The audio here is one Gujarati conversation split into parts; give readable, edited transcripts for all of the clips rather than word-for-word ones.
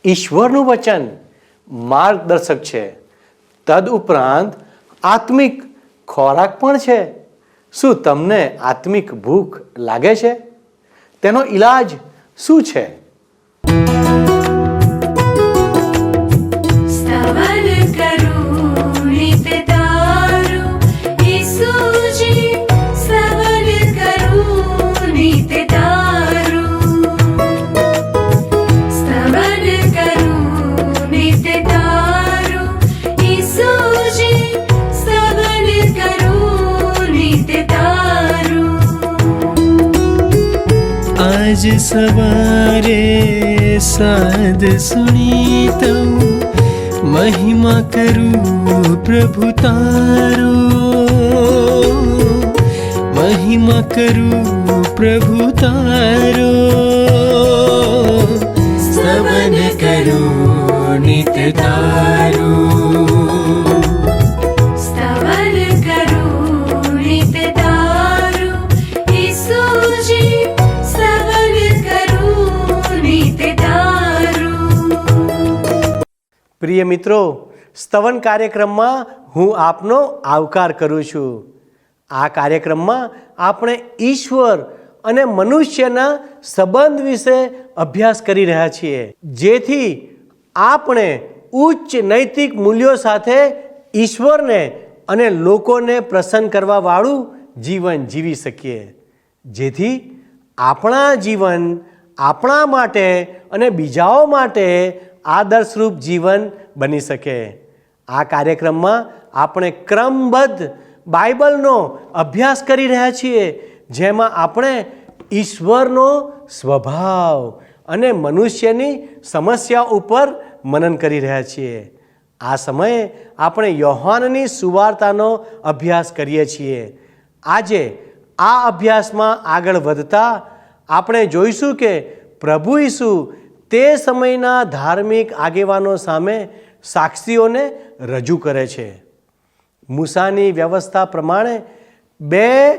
ઈશ્વરનું વચન માર્ગદર્શક છે, તદુપરાંત આત્મિક ખોરાક પણ છે. શું તમને આત્મિક ભૂખ લાગે છે? તેનો ઈલાજ શું છે? आज सवारे साध सुनी तो महिमा करूं प्रभु तारो, महिमा करूं प्रभु तारो, स्तवन करूं नित्य तारो. પ્રિય મિત્રો, સ્તવન કાર્યક્રમમાં હું આપનો આવકાર કરું છું. આ કાર્યક્રમમાં આપણે ઈશ્વર અને મનુષ્યના સંબંધ વિશે અભ્યાસ કરી રહ્યા છીએ, જેથી આપણે ઉચ્ચ નૈતિક મૂલ્યો સાથે ઈશ્વરને અને લોકોને પ્રસન્ન કરવા વાળું જીવન જીવી શકીએ, જેથી આપણા જીવન આપણા માટે અને બીજાઓ માટે આદર્શરૂપ જીવન બની શકે. આ કાર્યક્રમમાં આપણે ક્રમબદ્ધ બાઇબલનો અભ્યાસ કરી રહ્યા છીએ, જેમાં આપણે ઈશ્વરનો સ્વભાવ અને મનુષ્યની સમસ્યા ઉપર મનન કરી રહ્યા છીએ. આ સમયે આપણે યોહાનની સુવાર્તાનો અભ્યાસ કરીએ છીએ. આજે આ અભ્યાસમાં આગળ વધતા આપણે જોઈશું કે પ્રભુ ઈસુ તે સમયના ધાર્મિક આગેવાનો સામે સાક્ષીઓને રજૂ કરે છે. મૂસાની વ્યવસ્થા પ્રમાણે 2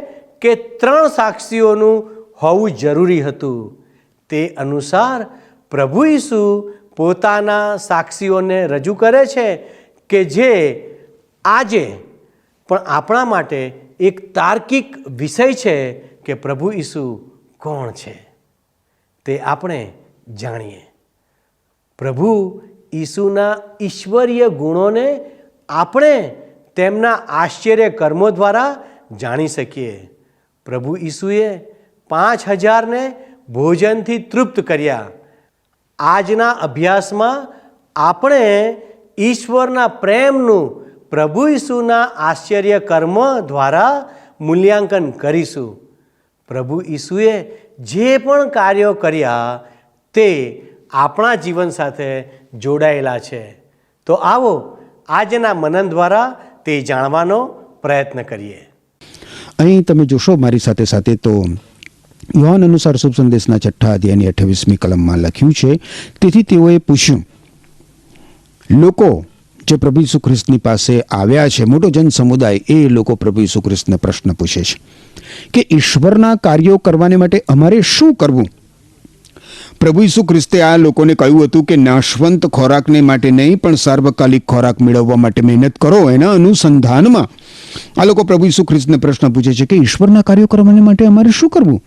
કે 3 સાક્ષીઓનું હોવું જરૂરી હતું. તે અનુસાર પ્રભુ ઈસુ પોતાના સાક્ષીઓને રજૂ કરે છે કે જે આજે પણ આપણા માટે એક તાર્કિક વિષય છે કે પ્રભુ ઈસુ કોણ છે તે આપણે જાણીએ. પ્રભુ ઈસુના ઈશ્વરીય ગુણોને આપણે તેમના આશ્ચર્ય કર્મો દ્વારા જાણી શકીએ. પ્રભુ ઈસુએ 5000ને ભોજનથી તૃપ્ત કર્યા. આજના અભ્યાસમાં આપણે ઈશ્વરના પ્રેમનું પ્રભુ ઈસુના આશ્ચર્ય કર્મ દ્વારા મૂલ્યાંકન કરીશું. પ્રભુ ઈસુએ જે પણ કાર્યો કર્યા તે આપણા જીવન સાથે જોડાયેલા છે. તો આવો આજના મનન દ્વારા તે જાણવાનો પ્રયત્ન કરીએ. અહીં તમે જોશો મારી સાથે સાથે તો યોહાન અનુસાર શુભ સંદેશના 6 અધ્યાયની 28મી કલમમાં લખ્યું છે, તેથી તેઓએ પૂછ્યું, લોકો જે પ્રભુ ઈસુ ખ્રિસ્તની પાસે આવ્યા છે, મોટો જન સમુદાય, એ લોકો પ્રભુ ઈસુ ખ્રિસ્તને પ્રશ્ન પૂછે છે કે ઈશ્વરના કાર્યો કરવાને માટે અમારે શું કરવું? પ્રભુ ઈસુ ખ્રિસ્તે આ લોકોને કહ્યું હતું કે નાશવંત ખોરાકને માટે નહીં પણ સાર્વકાલિક ખોરાક મેળવવા માટે મહેનત કરો. એના અનુસંધાનમાં આ લોકો પ્રભુ ઈસુ ખ્રિસ્તને પ્રશ્ન પૂછે છે કે ઈશ્વરના કાર્યો કરવાને માટે અમારે શું કરવું?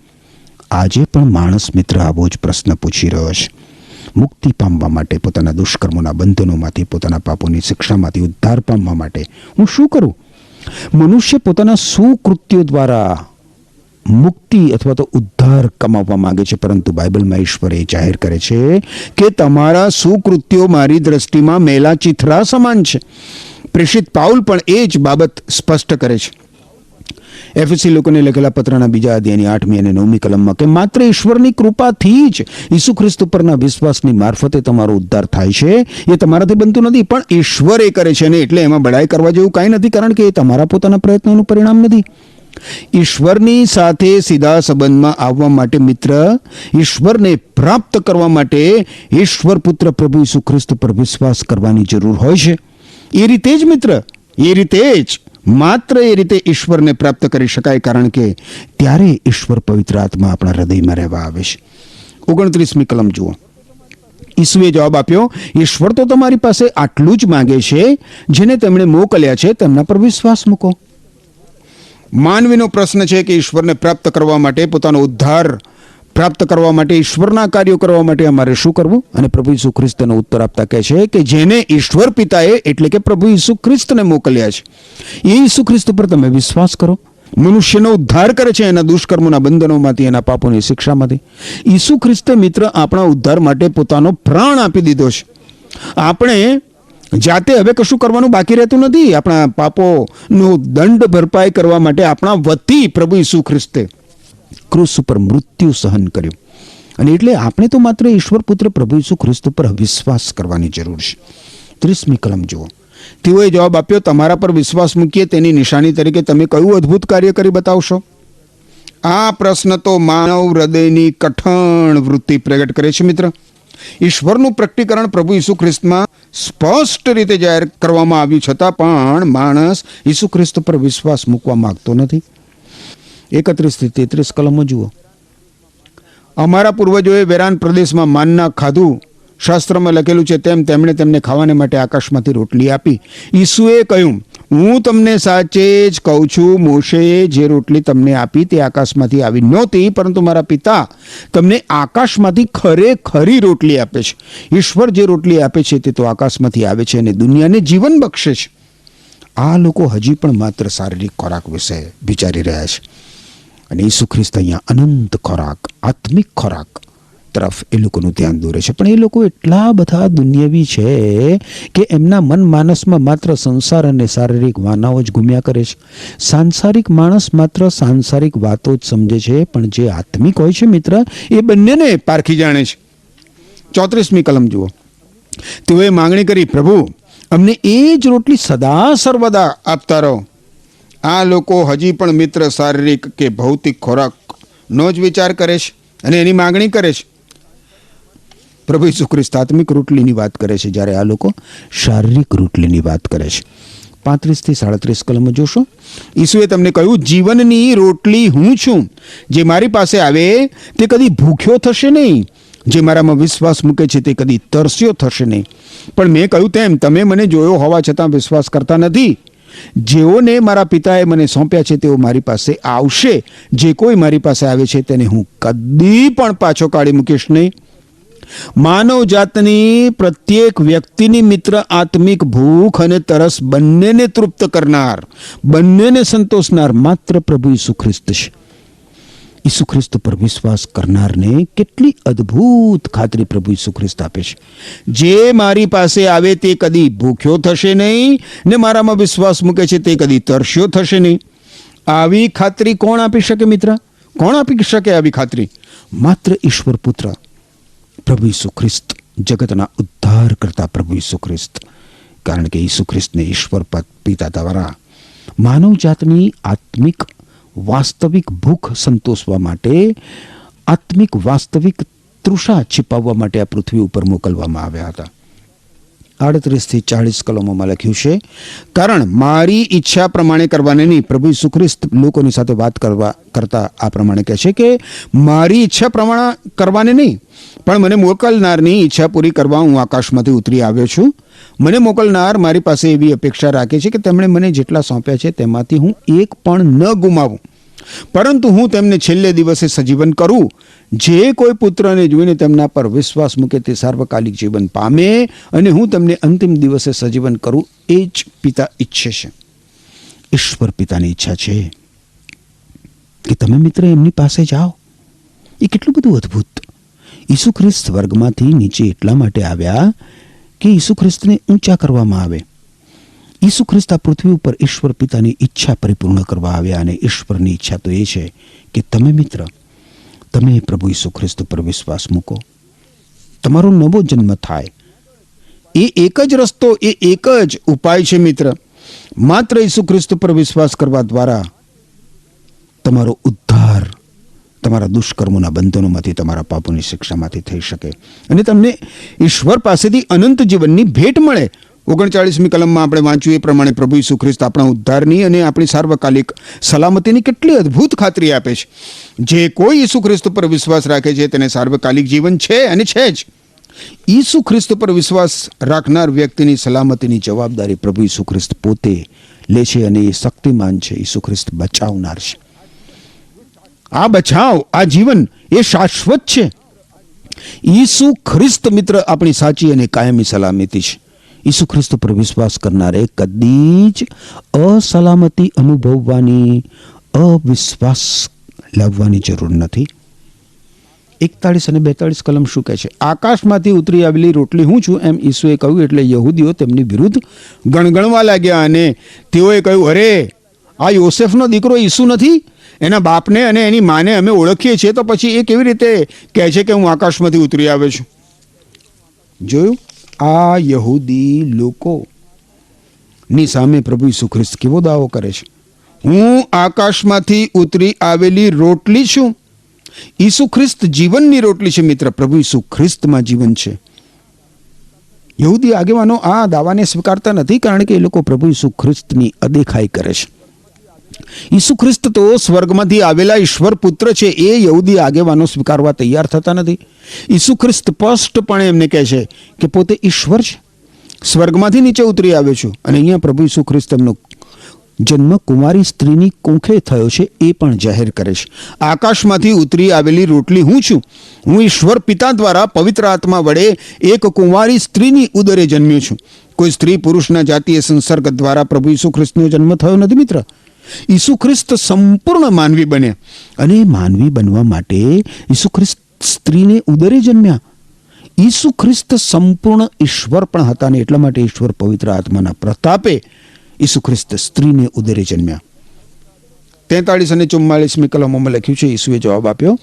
આજે પણ માણસ મિત્ર આવો જ પ્રશ્ન પૂછી રહ્યો છે. મુક્તિ પામવા માટે, પોતાના દુષ્કર્મોના બંધનોમાંથી, પોતાના પાપોની શિક્ષામાંથી ઉદ્ધાર પામવા માટે હું શું કરું? મનુષ્ય પોતાના સુકૃત્યો દ્વારા મુક્તિ અથવા તો ઉદ્ધાર કમાવવા માંગે છે, પરંતુ બાઇબલમાં ઈશ્વર એ જાહેર કરે છે કે તમારા સુકૃત્યો મારી દ્રષ્ટિમાં મેલા ચીથરા સમાન છે. પ્રેષિત પાઉલ પણ એ જ બાબત સ્પષ્ટ કરે છે. એફએસી લોકોને લખેલા પત્રના 2 અધ્યાયની 8મી અને 9મી કલમમાં કે માત્ર ઈશ્વરની કૃપાથી જ ઈસુ ખ્રિસ્ત પરના વિશ્વાસની મારફતે તમારો ઉદ્ધાર થાય છે. એ તમારાથી બનતું નથી, પણ ઈશ્વર એ કરે છે, ને એટલે એમાં બડાઈ કરવા જેવું કાંઈ નથી, કારણ કે એ તમારા પોતાના પ્રયત્નોનું પરિણામ નથી. ઈશ્વરની સાથે સીધા સંબંધમાં આવવા માટે મિત્ર, ઈશ્વરને પ્રાપ્ત કરવા માટે ઈશ્વર પુત્ર પ્રભુ ઈસુ ખ્રિસ્ત પર વિશ્વાસ કરવાની જરૂર હોય છે. એ રીતે જ મિત્ર, એ રીતે જ, માત્ર એ રીતે ઈશ્વરને પ્રાપ્ત કરી શકાય, કારણ કે ત્યારે ઈશ્વર પવિત્ર આત્મા આપણા હૃદયમાં રહેવા આવે છે. 29મી કલમ જુઓ. ઈસુએ જવાબ આપ્યો, ઈશ્વર તો તમારી પાસે આટલું જ માંગે છે, જેને તેમણે મોકલ્યા છે તેમના પર વિશ્વાસ મૂકો. માનવીનો પ્રશ્ન છે કે ઈશ્વરને પ્રાપ્ત કરવા માટે, પોતાનો ઉદ્ધાર પ્રાપ્ત કરવા માટે, ઈશ્વરના કાર્યો કરવા માટે અમારે શું કરવું? અને પ્રભુ ઈસુ ખ્રિસ્તનો ઉત્તર આપતા કહે છે કે જેને ઈશ્વર પિતાએ એટલે કે પ્રભુ ઈસુ ખ્રિસ્તને મોકલ્યા છે, એ ઈસુ ખ્રિસ્ત પર તમે વિશ્વાસ કરો. મનુષ્યનો ઉદ્ધાર કરે છે એના દુષ્કર્મોના બંધનોમાંથી, એના પાપોની શિક્ષામાંથી. ઈસુ ખ્રિસ્તે મિત્ર આપણા ઉદ્ધાર માટે પોતાનો પ્રાણ આપી દીધો છે. આપણે જાતે હવે કશું કરવાનું બાકી રહેતું નથી. આપણા પાપોનો દંડ ભરપાઈ કરવા માટે આપણા વતી પ્રભુ ઈસુ ખ્રિસ્તે ક્રૂસ ઉપર મૃત્યુ સહન કર્યું. અને એટલે આપણે તો માત્ર ઈશ્વર પુત્ર પ્રભુ ઈસુ ખ્રિસ્ત પર વિશ્વાસ કરવાની જરૂર છે. 30મી કલમ જુઓ. તેઓએ જવાબ આપ્યો, તમારા પર વિશ્વાસ મૂકીએ તેની નિશાની તરીકે તમે કયું અદ્ભુત કાર્ય કરી બતાવશો? આ પ્રશ્ન તો માનવ હૃદયની કઠણ વૃત્તિ પ્રગટ કરે છે મિત્ર. ઈશ્વરનું પ્રકટીકરણ પ્રભુ ઈસુ ખ્રિસ્તમાં સ્પષ્ટ રીતે જાહેર કરવામાં આવ્યું છતાં પણ માણસ ઈસુ ખ્રિસ્ત પર વિશ્વાસ મૂકવા માંગતો નથી. 31 થી 33 કલમો જુઓ. અમારા પૂર્વજોએ વેરાન પ્રદેશમાં માનના ખાધું. શાસ્ત્રમાં લખેલું છે તેમ તેમણે તેમને ખાવાને માટે આકાશમાંથી રોટલી આપી. ઈસુએ કહ્યું, હું તમને સાચે જ કહું છું, મોશેએ જે રોટલી તમને આપી તે આકાશમાંથી આવી નહોતી, પરંતુ મારા પિતા તમને આકાશમાંથી ખરેખરી રોટલી આપે છે. ઈશ્વર જે રોટલી આપે છે તે તો આકાશમાંથી આવે છે અને દુનિયાને જીવન બક્ષે છે. આ લોકો હજી પણ માત્ર શારીરિક ખોરાક વિશે વિચારી રહ્યા છે. અને ઈસુ ખ્રિસ્ત અહીંયા અનંત ખોરાક, આત્મિક ખોરાક તરફ એ લોકોનું ધ્યાન દોરે છે. પણ એ લોકો એટલા બધા દુનિયાવી છે કે એમના મન માનસમાં માત્ર સંસાર અને શારીરિક વાનાઓ જ ઘૂમ્યા કરે છે. સાંસારિક માણસ માત્ર સાંસારિક વાતો જ સમજે છે, પણ જે આત્મિક હોય છે મિત્ર, એ બંનેને પારખી જાણે છે. 34મી કલમ જુઓ. તેઓએ માંગણી કરી, પ્રભુ અમને એ જ રોટલી સદા સર્વદા આપતા રહો. આ લોકો હજી પણ મિત્ર શારીરિક કે ભૌતિક ખોરાકનો જ વિચાર કરે છે અને એની માંગણી કરે છે. પ્રભુ ઈસુ ખ્રિસ્ત આત્મિક રોટલીની વાત કરે છે, જ્યારે આ લોકો શારીરિક રોટલીની વાત કરે છે. 35 થી 37 કલમ જોશો. ઈસુએ તમને કહ્યું, જીવનની રોટલી હું છું. જે મારી પાસે આવે તે કદી ભૂખ્યો થશે નહીં, જે મારામાં વિશ્વાસ મૂકે છે તે કદી તરસ્યો થશે નહીં. પણ મેં કહ્યું તેમ તમે મને જોયો હોવા છતાં વિશ્વાસ કરતા નથી. જેઓને મારા પિતાએ મને સોંપ્યા છે તેઓ મારી પાસે આવશે. જે કોઈ મારી પાસે આવે છે તેને હું કદી પણ પાછો કાઢી મૂકીશ નહીં. માનવ જાતની પ્રત્યેક વ્યક્તિની મિત્ર આત્મિક ભૂખ અને તરસ બંનેને તૃપ્ત કરનાર, બંનેને સંતોષનાર માત્ર પ્રભુ ઈસુ ખ્રિસ્ત છે. ઈસુ ખ્રિસ્ત પર વિશ્વાસ કરનારને કેટલી અદ્ભુત ખાતરી પ્રભુ ઈસુ ખ્રિસ્ત આપે છે. જે મારી પાસે આવે તે કદી ભૂખ્યો થશે નહીં, ને મારામાં વિશ્વાસ મૂકે છે તે કદી તરસ્યો થશે નહીં. આવી ખાતરી કોણ આપી શકે મિત્ર? કોણ આપી શકે આવી ખાતરી? માત્ર ઈશ્વર પુત્ર પ્રભુ ઈસુ ખ્રિસ્ત, જગતના ઉદ્ધાર કરતા પ્રભુ ઈસુ ખ્રિસ્ત. કારણ કે ઈસુ ખ્રિસ્તને ઈશ્વર પિતા દ્વારા માનવ જાતની આત્મિક વાસ્તવિક ભૂખ સંતોષવા માટે, આત્મિક વાસ્તવિક તૃષા छिपाવવા માટે આ પૃથ્વી ઉપર મોકલવામાં આવ્યા હતા. 38 થી 40 કલમોમાં લખ્યું છે, કારણ મારી ઈચ્છા પ્રમાણે કરવાને નહીં. પ્રભુ ઈસુ ખ્રિસ્ત લોકોની સાથે વાત કરતા આ પ્રમાણે કહે છે કે મારી ઈચ્છા પ્રમાણે કરવાને નહીં, પણ મને મોકલનારની ઈચ્છા પૂરી કરવા હું આકાશમાંથી ઉતરી આવ્યો છું. મને મોકલનાર મારી પાસે એવી અપેક્ષા રાખે છે કે તેમણે મને જેટલા સોંપ્યા છે તેમાંથી હું એક પણ ન ગુમાવું, પરંતુ હું તેમને છેલ્લે દિવસે સજીવન કરું. જે કોઈ પુત્રને જોઈને તેમના પર વિશ્વાસ મૂકે તે સાર્વકાલિક જીવન પામે, અને હું તેમને અંતિમ દિવસે સજીવન કરું. એ જ પિતા ઈચ્છે છે. ઈશ્વર પિતાની ઈચ્છા છે કે તમે મિત્ર એમની પાસે જાઓ. એ કેટલું બધું અદ્ભુત. ઈસુ ખ્રિસ્ત સ્વર્ગમાંથી નીચે એટલા માટે આવ્યા કે ઈસુ ખ્રિસ્તને ઊંચા કરવામાં આવે. ઈસુ ખ્રિસ્ત આ પૃથ્વી ઉપર ઈશ્વર પિતાની ઈચ્છા પરિપૂર્ણ કરવા આવ્યા, અને ઈશ્વરની ઈચ્છા તો એ છે કે તમે મિત્ર, તમે પ્રભુ ઈસુ ખ્રિસ્ત પર વિશ્વાસ મૂકો, તમારો નવો જન્મ થાય. એ એક જ રસ્તો, એ એક જ ઉપાય છે મિત્ર. માત્ર ઈસુ ખ્રિસ્ત પર વિશ્વાસ કરવા દ્વારા તમારો ઉદ્ધાર તમારા દુષ્કર્મોના બંધનોમાંથી, તમારા પાપોની શિક્ષામાંથી થઈ શકે, અને તમને ઈશ્વર પાસેથી અનંત જીવનની ભેટ મળે. 39મી કલમમાં આપણે વાંચ્યું એ પ્રમાણે પ્રભુ ઈસુ ખ્રિસ્ત આપણા ઉદ્ધારની અને આપણી સાર્વકાલિક સલામતીની કેટલી અદ્ભુત ખાતરી આપે છે. જે કોઈ ઈસુ ખ્રિસ્ત પર વિશ્વાસ રાખે છે તેને સાર્વકાલિક જીવન છે અને છે જ. ઈસુ ખ્રિસ્ત પર વિશ્વાસ રાખનાર વ્યક્તિની સલામતીની જવાબદારી પ્રભુ ઈસુ ખ્રિસ્ત પોતે લે છે અને એ શક્તિમાન છે. ઈસુ ખ્રિસ્ત બચાવનાર છે. આ બચાવ, આ જીવન એ શાશ્વત છે. ઈસુ ખ્રિસ્ત મિત્ર આપણી સાચી અને કાયમી સલામતી છે. ઈસુ ખ્રિસ્ત પર વિશ્વાસ કરનારે કદી જ અસલામતી અનુભવવાની, અવિશ્વાસ લાવવાની જરૂર નથી. 41 અને 42 કલમ શું કહે છે? આકાશમાંથી ઉતરી આવેલી રોટલી હું છું, એમ ઈસુએ કહ્યું એટલે યહૂદીઓ તેમની વિરુદ્ધ ગણગણવા લાગ્યા અને તેઓએ કહ્યું, અરે આ યોસેફનો દીકરો ઈસુ નથી? એના બાપને અને એની માને અમે ઓળખીએ છીએ, તો પછી એ કેવી રીતે કહે છે કે હું આકાશમાંથી ઉતરી આવ્યો છું? જોયું, આ યહૂદી લોકોની સામે પ્રભુ ઈસુ ખ્રિસ્ત કેવો દાવો કરે છે? હું આકાશમાંથી ઉતરી આવેલી રોટલી છું. ઈસુ ખ્રિસ્ત જીવનની રોટલી છે મિત્ર. પ્રભુ ઈસુ ખ્રિસ્તમાં જીવન છે. યહૂદી આગેવાનો આ દાવાને સ્વીકારતા નથી, કારણ કે એ લોકો પ્રભુ ઈસુ ખ્રિસ્તની અદેખાઈ કરે છે. ઈસુ ખ્રિસ્ત તો સ્વર્ગમાંથી આવેલા ઈશ્વર પુત્ર છે, એ યહૂદી આગેવાનો સ્વીકારવા તૈયાર થતા નથી. ઈસુ ખ્રિસ્ત સ્પષ્ટપણે એમને કહે છે કે પોતે ઈશ્વર છે, સ્વર્ગમાંથી નીચે ઉતરી આવ્યો છું. અને અહીંયા પ્રભુ ઈસુ ખ્રિસ્ત એમનો જન્મ કુંવારી સ્ત્રીની કુંખે થયો છે એ પણ જાહેર કરે છે. આકાશમાંથી ઉતરી આવેલી રોટલી હું છું. હું ઈશ્વર પિતા દ્વારા પવિત્ર આત્મા વડે એક કુંવારી સ્ત્રીની ઉદરે જન્મ્યો છું. કોઈ સ્ત્રી પુરુષના જાતીય સંસર્ગ દ્વારા પ્રભુ ઈસુ ખ્રિસ્તનો જન્મ થયો નથી મિત્ર. ઈસુ ખ્રિસ્ત સંપૂર્ણ માનવી બન્યા, અને માનવી બનવા માટે ઈસુ ખ્રિસ્ત સ્ત્રીને ઉદરે જન્મ્યા. ઈસુ ખ્રિસ્ત સંપૂર્ણ ઈશ્વર પણ હતા, અને એટલા માટે ઈશ્વર પવિત્ર આત્માના પ્રતાપે ઈસુ ખ્રિસ્ત સ્ત્રીને ઉદરે જન્મ્યા. 43 અને 44 કલમોમાં લખ્યું છે, ઈસુએ જવાબ આપ્યો,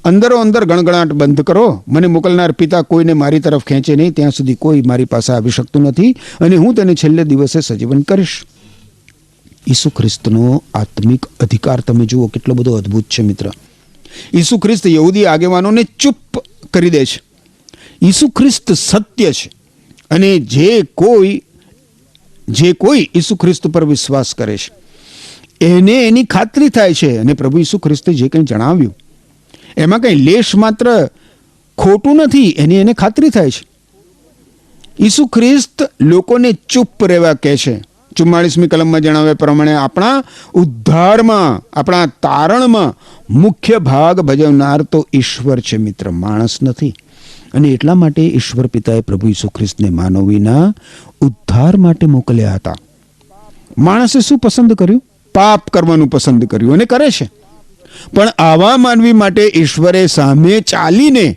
અંદરો અંદર ગણગણાટ બંધ કરો. મને મોકલનાર પિતા કોઈને મારી તરફ ખેંચે નહીં, ત્યાં સુધી કોઈ મારી પાસે આવી શકતું નથી, અને હું તેને છેલ્લે દિવસે સજીવન કરીશ. ઈસુ ખ્રિસ્તનો આત્મિક અધિકાર તમે જુઓ કેટલો બધો અદ્ભુત છે મિત્ર. ઈસુ ખ્રિસ્ત યહૂદી આગેવાનોને ચૂપ કરી દે છે. ઈસુ ખ્રિસ્ત સત્ય છે, અને જે કોઈ ઈસુ ખ્રિસ્ત પર વિશ્વાસ કરે છે એને એની ખાતરી થાય છે. અને પ્રભુ ઈસુ ખ્રિસ્તે જે કંઈ જણાવ્યું એમાં કંઈ લેશ માત્ર ખોટું નથી, એની એને ખાતરી થાય છે. ઈસુ ખ્રિસ્ત લોકોને ચૂપ રહેવા કહે છે. 44મી કલમમાં જણાવ્યા પ્રમાણે આપણા ઉદ્ધારમાં, આપણા તારણમાં મુખ્ય ભાગ ભજવનાર તો ઈશ્વર છે મિત્ર, માણસ નથી. અને એટલા માટે ઈશ્વર પિતાએ પ્રભુ ઈસુ ખ્રિસ્તને માનવીના ઉદ્ધાર માટે મોકલ્યા હતા. માણસે શું પસંદ કર્યું? પાપ કરવાનું પસંદ કર્યું, અને કરે છે. પણ આવા માનવી માટે ઈશ્વરે સામે ચાલીને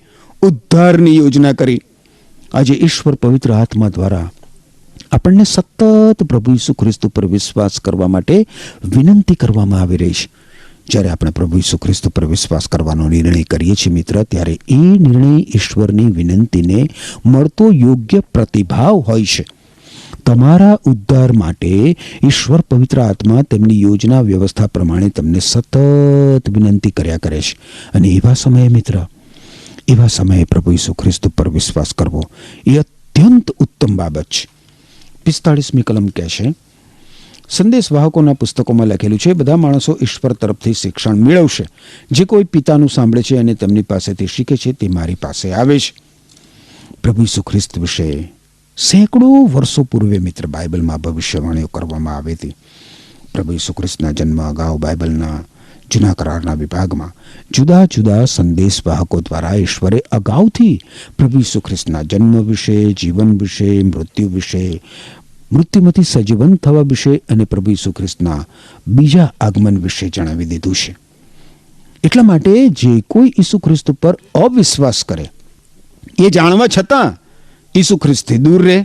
ઉદ્ધારની યોજના કરી. આજે ઈશ્વર પવિત્ર આત્મા દ્વારા આપણને સતત પ્રભુ ઈસુ ખ્રિસ્ત પર વિશ્વાસ કરવા માટે વિનંતી કરવામાં આવી રહી છે. જ્યારે આપણે પ્રભુ ઈસુ ખ્રિસ્ત પર વિશ્વાસ કરવાનો નિર્ણય કરીએ છીએ મિત્ર, ત્યારે એ નિર્ણય ઈશ્વરની વિનંતીને મળતો યોગ્ય પ્રતિભાવ હોય છે. તમારા ઉદ્ધાર માટે ઈશ્વર પવિત્ર આત્મા તેમની યોજના વ્યવસ્થા પ્રમાણે તમને સતત વિનંતી કર્યા કરે છે. અને એવા સમયે મિત્ર, એવા સમયે પ્રભુ ઈસુ ખ્રિસ્ત પર વિશ્વાસ કરવો એ અત્યંત ઉત્તમ બાબત છે. 45મી કલમ કહે છે, સંદેશ વાહકોના પુસ્તકોમાં લખેલું છે, બધા માણસો ઈશ્વર તરફથી શિક્ષણ મેળવશે. જે કોઈ પિતાનું સાંભળે છે અને તેમની પાસેથી શીખે છે તે મારી પાસે આવે છે. પ્રભુ ઈસુ ખ્રિસ્ત વિશે સેંકડો વર્ષો પૂર્વે મિત્ર બાઇબલમાં ભવિષ્યવાણીઓ કરવામાં આવી હતી. પ્રભુ ઈસુ ખ્રિસ્તના જન્મ અગાઉ બાઇબલના જૂના કરારના વિભાગમાં જુદા જુદા સંદેશ વાહકો દ્વારા ઈશ્વરે અગાઉથી પ્રભુ ઈસુ ખ્રિસ્તના જન્મ વિશે, જીવન વિશે, મૃત્યુ વિશે, મૃત્યુમાંથી સજીવન થવા વિશે અને પ્રભુ ઈસુ ખ્રિસ્તના બીજા આગમન વિશે જણાવી દીધું છે. એટલા માટે જે કોઈ ઈસુ ખ્રિસ્ત પર અવિશ્વાસ કરે એ જાણવા છતાં ઈસુ ખ્રિસ્તથી દૂર રહે.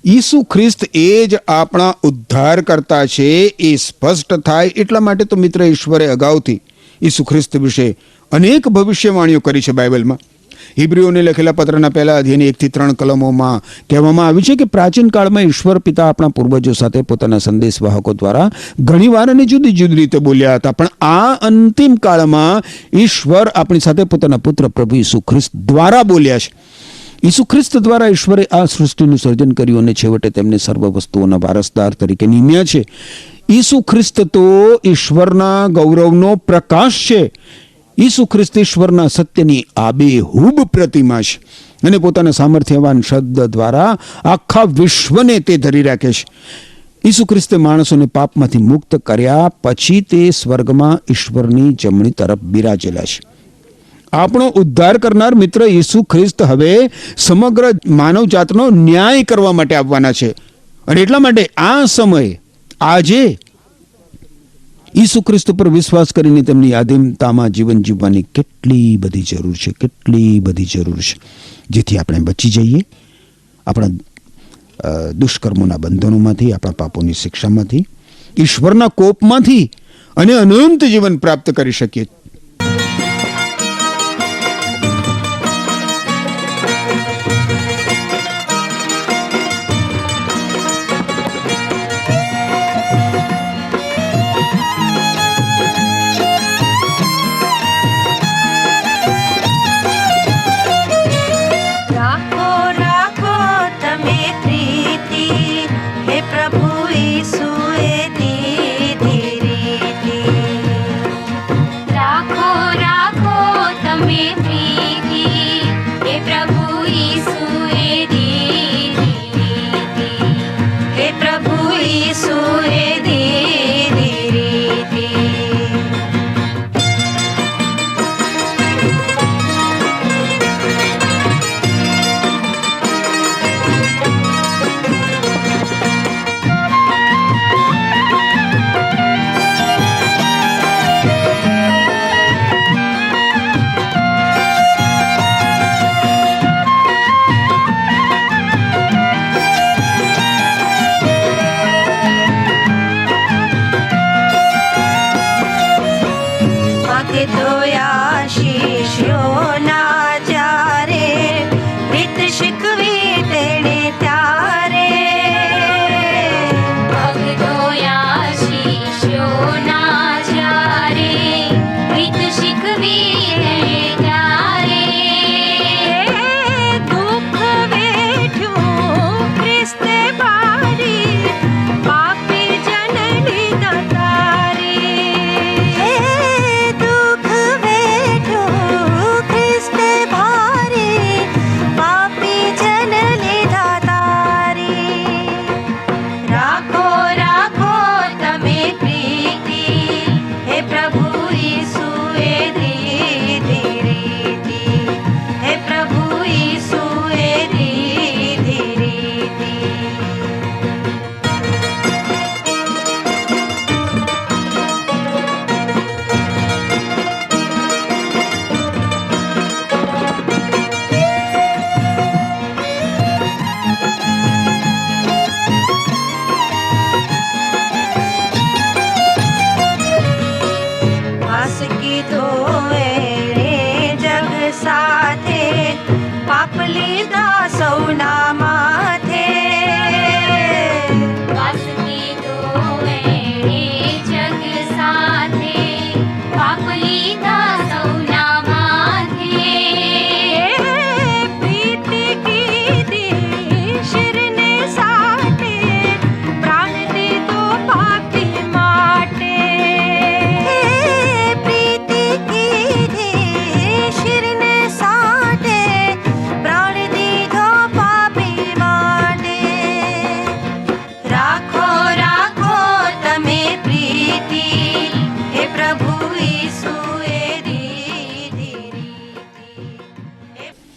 ઈસુ ખ્રિસ્ત એ જ આપણા ઉદ્ધારકર્તા છે એ સ્પષ્ટ થાય એટલા માટે તો મિત્ર ઈશ્વરે અગાઉથી ઈસુ ખ્રિસ્ત વિશે અનેક ભવિષ્યવાણીઓ કરી છે બાઇબલમાં. હિબ્રીઓને લખેલા પત્રના પહેલા અધ્યાયની 1 થી 3 કલમોમાં કહેવામાં આવ્યું છે કે પ્રાચીન કાળમાં ઈશ્વર પિતા આપણા પૂર્વજો સાથે પોતાના સંદેશવાહકો દ્વારા ઘણીવાર અને જુદી જુદી રીતે બોલ્યા હતા, પણ આ અંતિમ કાળમાં ઈશ્વર આપણી સાથે પોતાના પુત્ર પ્રભુ ઈસુ ખ્રિસ્ત દ્વારા બોલ્યા છે. ઈસુ ખ્રિસ્ત દ્વારા ઈશ્વરે આ સૃષ્ટિનું સર્જન કર્યું અને છેવટે તેમને સર્વ વસ્તુઓના વારસદાર તરીકે નિમ્યા છે. ઈસુ ખ્રિસ્ત તો ઈશ્વરના ગૌરવનો પ્રકાશ છે. ઈસુ ખ્રિસ્ત ઈશ્વરના સત્યની આબેહૂબ પ્રતિમા છે અને પોતાના સામર્થ્યવાન શબ્દ દ્વારા આખા વિશ્વને તે ધરી રાખે છે. ઈસુ ખ્રિસ્તે માણસોને પાપમાંથી મુક્ત કર્યા પછી તે સ્વર્ગમાં ઈશ્વરની જમણી તરફ બિરાજેલા છે. આપણો ઉદ્ધાર કરનાર મિત્ર ઈસુ ખ્રિસ્ત હવે સમગ્ર માનવજાતનો ન્યાય કરવા માટે આવવાના છે અને એટલા માટે આ સમયે આજે ઈસુ ખ્રિસ્ત પર વિશ્વાસ કરીને તેમની આધીનતામાં જીવન જીવવાની કેટલી બધી જરૂર છે, કેટલી બધી જરૂર છે, જેથી આપણે બચી જઈએ આપણા દુષ્કર્મોના બંધનોમાંથી, આપણા પાપોની શિક્ષામાંથી, ઈશ્વરના કોપમાંથી અને અનંત જીવન પ્રાપ્ત કરી શકીએ.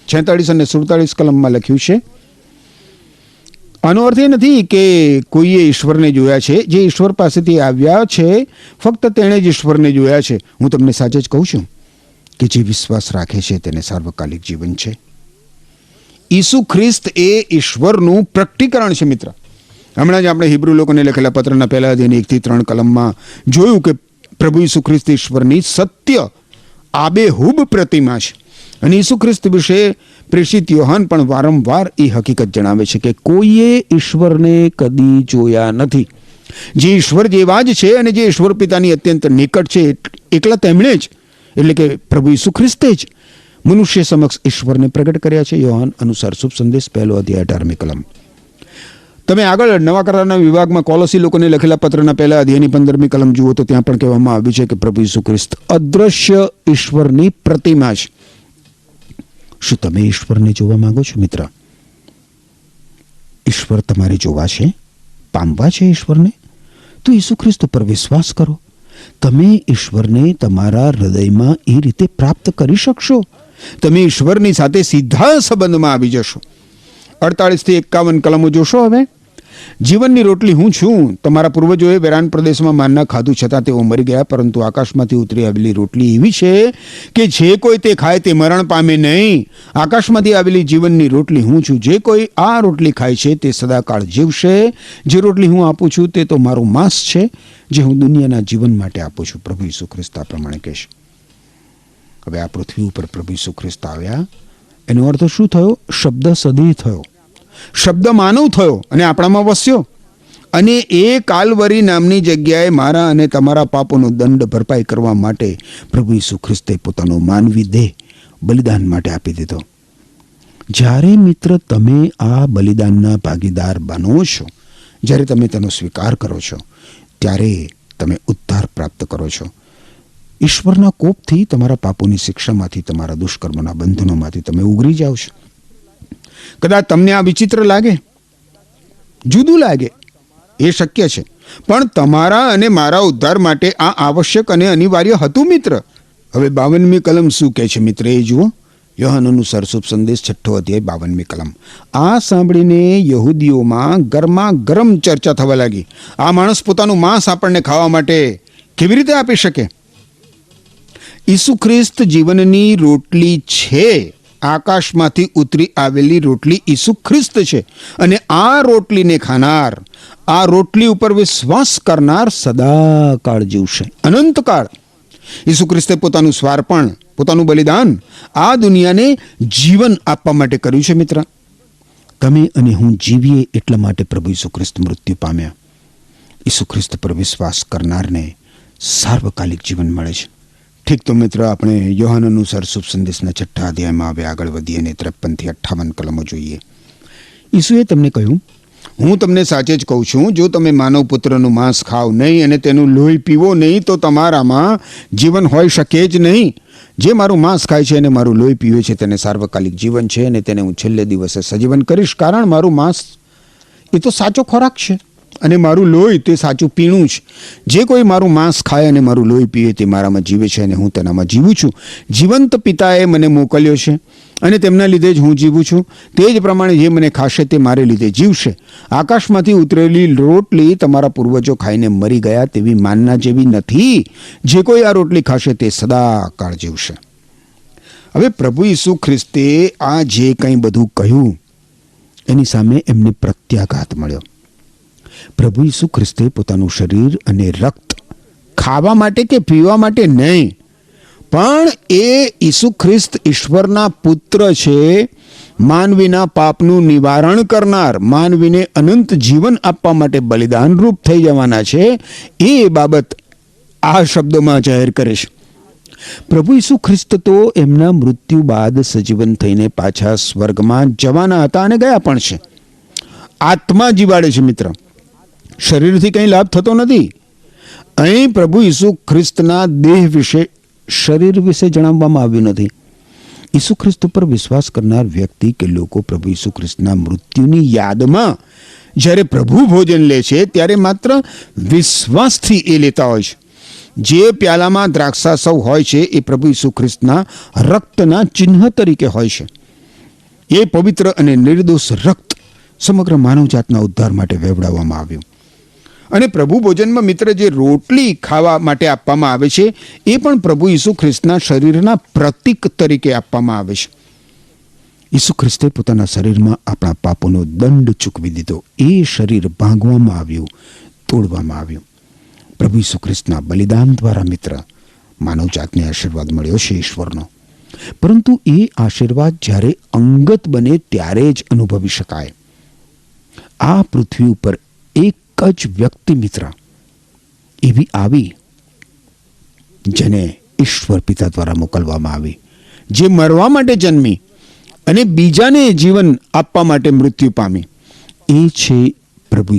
છેતાળીસ અને 47 કલમમાં લખ્યું છે. આનો અર્થ એ નથી કે કોઈએ ઈશ્વરને જોયા છે. જે ઈશ્વર પાસેથી આવ્યા છે ફક્ત તેણે જ ઈશ્વરને જોયા છે. હું તમને સાચે જ કહું છું કે જે વિશ્વાસ રાખે છે તેને સાર્વકાલિક જીવન છે. ઈસુ ખ્રિસ્ત એ ઈશ્વરનું પ્રકટીકરણ છે મિત્ર. હમણાં જ આપણે હિબ્રુ લોકોને લખેલા પત્રના પહેલા અધ્યાયની 1 થી 3 કલમમાં જોયું કે પ્રભુ ઈસુ ખ્રિસ્ત ઈશ્વરની સત્ય આબેહૂબ પ્રતિમા છે. અને ઈસુ ખ્રિસ્ત વિશે પ્રેષિત યોહાન પણ વારંવાર એ હકીકત જણાવે છે કે કોઈએ ઈશ્વરને કદી જોયા નથી. જે ઈશ્વર જેવા જ છે અને જે ઈશ્વર પિતાની અત્યંત નિકટ છે એકલા તેમણે જ એટલે કે પ્રભુ ઈસુ ખ્રિસ્તે જ મનુષ્ય સમક્ષ ઈશ્વરને પ્રગટ કર્યા છે. યોહાન અનુસાર શુભ સંદેશ 1 અધ્યાય 18મી કલમ. તમે આગળ નવા કરારના વિભાગમાં કોલોસી લોકોને લખેલા પત્રના પહેલા અધ્યાયની 15મી કલમ જુઓ તો ત્યાં પણ કહેવામાં આવ્યું છે કે પ્રભુ ઈસુ ખ્રિસ્ત અદ્રશ્ય ઈશ્વરની પ્રતિમા છે. શું તમે ઈશ્વરને જોવા માંગો છો મિત્ર? ઈશ્વર તમારે જોવા છે, પામવા છે ઈશ્વરને? તો ઈસુ ખ્રિસ્ત પર વિશ્વાસ કરો. તમે ઈશ્વરને તમારા હૃદયમાં એ રીતે પ્રાપ્ત કરી શકશો. તમે ઈશ્વરની સાથે સીધા સંબંધમાં આવી જશો. 48 થી 51 કલમો જોશો. હવે જીવનની રોટલી હું છું. તમારા પૂર્વજોએ વેરાન પ્રદેશમાં માનના ખાધું છતાં તેઓ મરી ગયા, પરંતુ આકાશમાંથી ઉતરી આવેલી રોટલી એવી છે કે જે કોઈ તે ખાય તે મરણ પામે નહીં. આકાશમાંથી આવેલી જીવનની રોટલી હું છું. જે કોઈ આ રોટલી ખાય છે તે સદાકાળ જીવશે. જે રોટલી હું આપું છું તે તો મારું માંસ છે, જે હું દુનિયાના જીવન માટે આપું છું. પ્રભુ ઈસુ ખ્રિસ્ત આ પ્રમાણે કહેશે. હવે આ પૃથ્વી ઉપર પ્રભુ ઈસુ ખ્રિસ્ત આવ્યા, એનો અર્થ શું થયો? શબ્દ સદી થયો, શબ્દ માનવ થયો અને આપણામાં વસ્યો. અને એ કાલવરી નામની જગ્યાએ મારા અને તમારા પાપોનો દંડ ભરપાઈ કરવા માટે પ્રભુ ઈસુ ખ્રિસ્તે પોતાનો માનવી દેહ બલિદાન માટે આપી દીધો. જ્યારે મિત્ર તમે આ બલિદાનના ભાગીદાર બનો છો, જ્યારે તમે તેનો સ્વીકાર કરો છો, ત્યારે તમે ઉદ્ધાર પ્રાપ્ત કરો છો. ઈશ્વરના કોપથી, તમારા પાપોની શિક્ષામાંથી, તમારા દુષ્કર્મના બંધનોમાંથી તમે ઉગરી જાઓ છો. કદાચ તમને આ વિચિત્ર લાગે, જુદું લાગે, એ શક્ય છે, પણ તમારા અને મારા ઉદ્ધાર માટે આ આવશ્યક અને અનિવાર્ય હતું મિત્ર. હવે 52મી કલમ શું કહે છે મિત્ર, એ જુઓ. યોહાન અનુસાર શુભ સંદેશ 6ઠો અધ્યાય 52મી કલમ. આ સાંભળીને યહૂદીઓમાં ગરમા ગરમ ચર્ચા થવા લાગી. આ માણસ પોતાનું માંસ આપણને ખાવા માટે કેવી રીતે આપી શકે? ઈસુ ખ્રિસ્ત જીવનની રોટલી છે. આકાશમાંથી ઉતરી આવેલી રોટલી ઈસુ ખ્રિસ્ત છે. અને આ રોટલીને ખાનાર, આ રોટલી ઉપર વિશ્વાસ કરનાર સદાકાળ જીવશે, અનંતકાળ. ઈસુ ખ્રિસ્તે પોતાનું સ્વાર્પણ, પોતાનું બલિદાન આ દુનિયાને જીવન આપવા માટે કર્યું છે મિત્ર. તમે અને હું જીવીએ એટલા માટે પ્રભુ ઈસુ ખ્રિસ્ત મૃત્યુ પામ્યા. ઈસુ ખ્રિસ્ત પર વિશ્વાસ કરનારને સાર્વકાલિક જીવન મળે છે. ઠીક, તો મિત્ર આપણે યોહાન અનુસાર શુભ સંદેશના 6ઠા અધ્યાયમાં હવે આગળ વધીએ અને 53 થી 58 કલમો જોઈએ. ઈસુએ તમને કહ્યું, હું તમને સાચે જ કહું છું, જો તમે માનવ પુત્રનું માંસ ખાવ નહીં અને તેનું લોહી પીવો નહીં તો તમારામાં જીવન હોઈ શકે જ નહીં. જે મારું માંસ ખાય છે અને મારું લોહી પીવે છે તેને સાર્વકાલિક જીવન છે, અને તેને હું છેલ્લે દિવસે સજીવન કરીશ. કારણ મારું માંસ એ તો સાચો ખોરાક છે અને મારું લોહી તે સાચું પીણું છે. જે કોઈ મારું માંસ ખાય અને મારું લોહી પીવે તે મારામાં જીવે છે અને હું તેનામાં જીવું છું. જીવંત પિતાએ મને મોકલ્યો છે અને તેમના લીધે જ હું જીવું છું. તે જ પ્રમાણે જે મને ખાશે તે મારે લીધે જીવશે. આકાશમાંથી ઉતરેલી રોટલી તમારા પૂર્વજો ખાઈને મરી ગયા તેવી માનના જેવી નથી. જે કોઈ આ રોટલી ખાશે તે સદાકાળ જીવશે. હવે પ્રભુ ઈસુ ખ્રિસ્તે આ જે કંઈ બધું કહ્યું એની સામે એમને પ્રત્યાઘાત મળ્યો. પ્રભુ ઈસુ ખ્રિસ્તે પોતાનું શરીર અને રક્ત ખાવા માટે કે પીવા માટે નહીં, પણ એ ઈસુ ખ્રિસ્ત ઈશ્વરના પુત્ર છે, માનવીના પાપનું નિવારણ કરનાર, માનવીને અનંત જીવન આપવા માટે બલિદાન રૂપ થઈ જવાના છે. એ બાબત આ શબ્દોમાં જાહેર કરે છે. પ્રભુ ઈસુ ખ્રિસ્ત તો એમના મૃત્યુ બાદ સજીવન થઈને પાછા સ્વર્ગમાં જવાના હતા અને ગયા પણ છે. આત્મા જીવાડે છે મિત્ર, શરીરથી કંઈ લાભ થતો નથી. અહીં પ્રભુ ઈસુ ખ્રિસ્તના દેહ વિશે, શરીર વિશે જણાવવામાં આવ્યું નથી. ઈસુ ખ્રિસ્ત પર વિશ્વાસ કરનાર વ્યક્તિ કે લોકો પ્રભુ ઈસુ ખ્રિસ્તના મૃત્યુની યાદમાં જ્યારે પ્રભુ ભોજન લે છે ત્યારે માત્ર વિશ્વાસથી એ લેતા હોય છે. જે પ્યાલામાં દ્રાક્ષાસવ હોય છે એ પ્રભુ ઈસુ ખ્રિસ્તના રક્તના ચિહ્ન તરીકે હોય છે. એ પવિત્ર અને નિર્દોષ રક્ત સમગ્ર માનવજાતના ઉદ્ધાર માટે વહેવડાવવામાં આવ્યું. અને પ્રભુ ભોજનમાં મિત્ર જે રોટલી ખાવા માટે આપવામાં આવે છે એ પણ પ્રભુ ઈસુ ખ્રિસ્તના શરીરના પ્રતીક તરીકે આપવામાં આવે છે. ઈસુ ખ્રિસ્તે પોતાના શરીરમાં આપણા પાપોનો દંડ ચૂકવી દીધો. એ શરીર ભાંગવામાં આવ્યું, તોડવામાં આવ્યું. પ્રભુ ઈસુ ખ્રિસ્તના બલિદાન દ્વારા મિત્ર માનવજાતને આશીર્વાદ મળ્યો છે ઈશ્વરનો. પરંતુ એ આશીર્વાદ જ્યારે અંગત બને ત્યારે જ અનુભવી શકાય. આ પૃથ્વી ઉપર એક જ વ્યક્તિ મિત્ર એવી આવી જેને ઈશ્વર પિતા દ્વારા મોકલવામાં આવી, જે મરવા માટે જન્મી અને બીજાને જીવન આપવા માટે મૃત્યુ પામી. એ છે પ્રભુ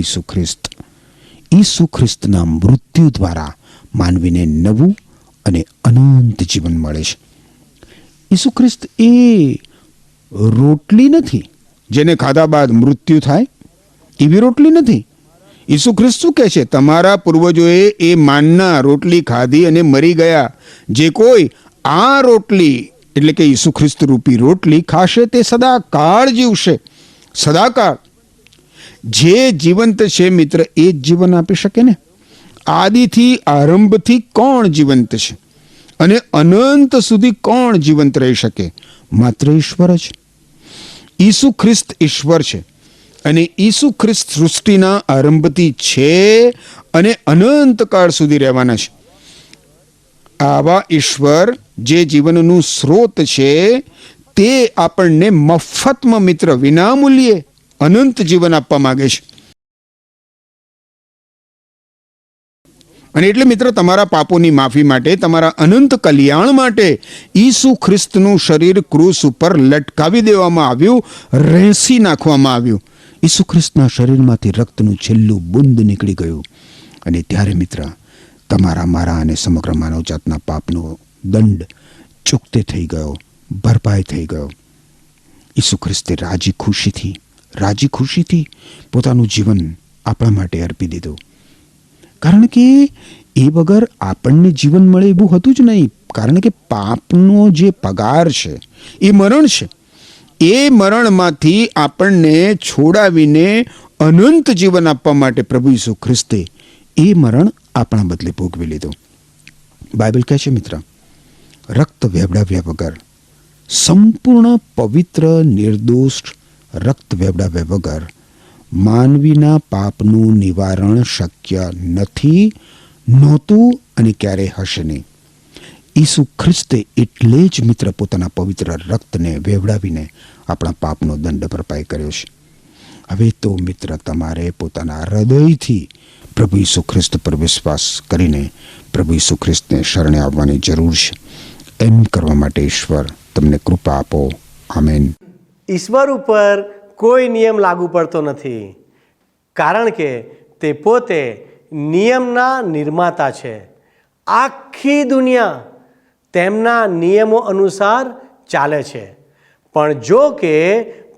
ઈસુ ખ્રિસ્તના મૃત્યુ દ્વારા માનવીને નવું અને અનંત જીવન મળે છે. ઈસુ ખ્રિસ્ત એ રોટલી નથી જેને ખાધા બાદ મૃત્યુ થાય, એવી રોટલી નથી. ઈસુ ખ્રિસ્ત શું કહે છે? તમારા પૂર્વજોએ એ માનના રોટલી ખાધી અને મરી ગયા. જે કોઈ આ રોટલી એટલે કે ઈસુ ખ્રિસ્ત રૂપી રોટલી ખાશે તે સદાકાળ જીવશે. સદાકાળ. જે જીવંત છે મિત્ર, એ જ જીવન આપી શકે ને. આદિથી આરંભથી કોણ જીવંત છે અને અનંત સુધી કોણ જીવંત રહી શકે? માત્ર ઈશ્વર જ. ઈસુ ખ્રિસ્ત ઈશ્વર છે અને ઈસુ ખ્રિસ્ત સૃષ્ટિના આરંભથી છે અને અનંતકાળ સુધી રહેવાના છે. આવા ઈશ્વર જે જીવનનું સ્રોત છે તે આપણને મફતમાં મિત્ર વિનામૂલ્યે અનંત જીવન આપવા માંગે છે. અને એટલે મિત્ર, તમારા પાપોની માફી માટે, તમારા અનંત કલ્યાણ માટે ઈસુ ખ્રિસ્તનું શરીર ક્રૂસ ઉપર લટકાવી દેવામાં આવ્યું, રેંસી નાખવામાં આવ્યું. ઈસુ ખ્રિસ્તના શરીરમાંથી રક્તનું છેલ્લું બુંદ નીકળી ગયું અને ત્યારે મિત્ર, તમારા, મારા અને સમગ્ર માનવજાતના પાપનો દંડ ચૂકતે થઈ ગયો, ભરપાઈ થઈ ગયો. ઈસુ ખ્રિસ્તે રાજી ખુશીથી પોતાનું જીવન આપણા માટે અર્પી દીધું. કારણ કે એ વગર આપણને જીવન મળે એવું હતું જ નહીં. કારણ કે પાપનો જે પગાર છે એ મરણ છે. એ મરણમાંથી આપણને છોડાવીને અનંત જીવન આપવા માટે પ્રભુ ઈસુ ખ્રિસ્તે એ મરણ આપણા બદલે ભોગવી લીધું. બાઇબલ કહે છે મિત્ર, રક્ત વેવડાવ્યા વગર, સંપૂર્ણ પવિત્ર નિર્દોષ રક્ત વેવડાવ્યા વગર માનવીના પાપનું નિવારણ શક્ય નથી, નહોતું અને ક્યારેય હશે નહીં. ઈસુ ખ્રિસ્તે એટલે જ મિત્ર પોતાના પવિત્ર રક્તને વેવડાવીને આપણા પાપનો દંડ ભરપાઈ કર્યો છે. હવે તો મિત્ર, તમારે પોતાના હૃદયથી પ્રભુ ઈસુ ખ્રિસ્ત પર વિશ્વાસ કરીને પ્રભુ ઈસુ ખ્રિસ્તને શરણે આવવાની જરૂર છે. એમ કરવા માટે ઈશ્વર તમને કૃપા આપો. આમેન. ઈશ્વર ઉપર કોઈ નિયમ લાગુ પડતો નથી, કારણ કે તે પોતે નિયમના નિર્માતા છે. આખી દુનિયા તેમના નિયમો અનુસાર ચાલે છે. પણ જો કે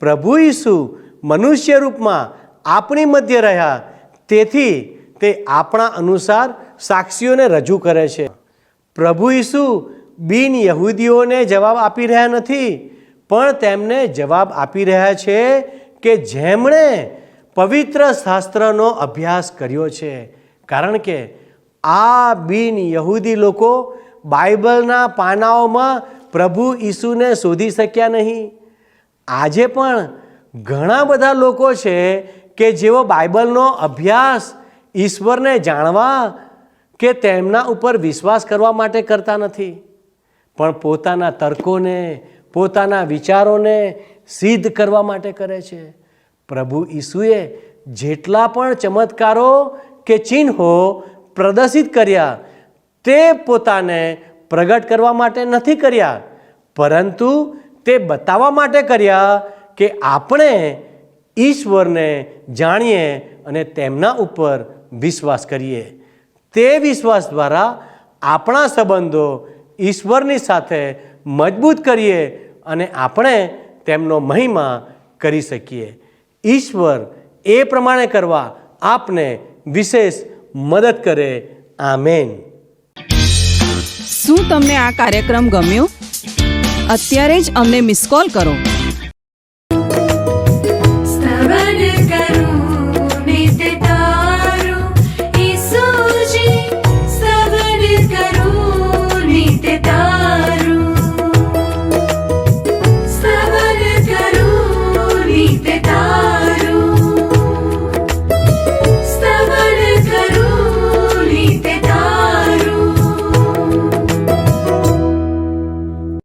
પ્રભુ ઈસુ મનુષ્ય રૂપમાં આપણી મધ્ય રહ્યા, તેથી તે આપણા અનુસાર સાક્ષીઓને રજૂ કરે છે. પ્રભુ ઈસુ બિન યહૂદીઓને જવાબ આપી રહ્યા નથી, પણ તેમને જવાબ આપી રહ્યા છે કે જેમણે પવિત્ર શાસ્ત્રનો અભ્યાસ કર્યો છે. કારણ કે આ બિન યહૂદી લોકો બાઇબલના પાનાઓમાં પ્રભુ ઈસુને શોધી શક્યા નહીં. આજે પણ ઘણા બધા લોકો છે કે જેઓ બાઇબલનો અભ્યાસ ઈશ્વરને જાણવા કે તેમના ઉપર વિશ્વાસ કરવા માટે કરતા નથી, પણ પોતાના તર્કોને, પોતાના વિચારોને સિદ્ધ કરવા માટે કરે છે. પ્રભુ ઈસુએ જેટલા પણ ચમત્કારો કે ચિહ્નો પ્રદર્શિત કર્યા તે પોતાને પ્રગટ કરવા માટે નથી કર્યા, પરંતુ તે બતાવવા માટે કર્યા કે આપણે ઈશ્વરને જાણીએ અને તેમના ઉપર વિશ્વાસ કરીએ. તે વિશ્વાસ દ્વારા આપણા સંબંધો ઈશ્વરની સાથે મજબૂત કરીએ અને આપણે તેમનો મહિમા કરી શકીએ. ઈશ્વર એ પ્રમાણે કરવા આપને વિશેષ મદદ કરે. આમેન. શું તમને આ કાર્યક્રમ ગમ્યો? અત્યારે જ અમને મિસ કોલ કરો.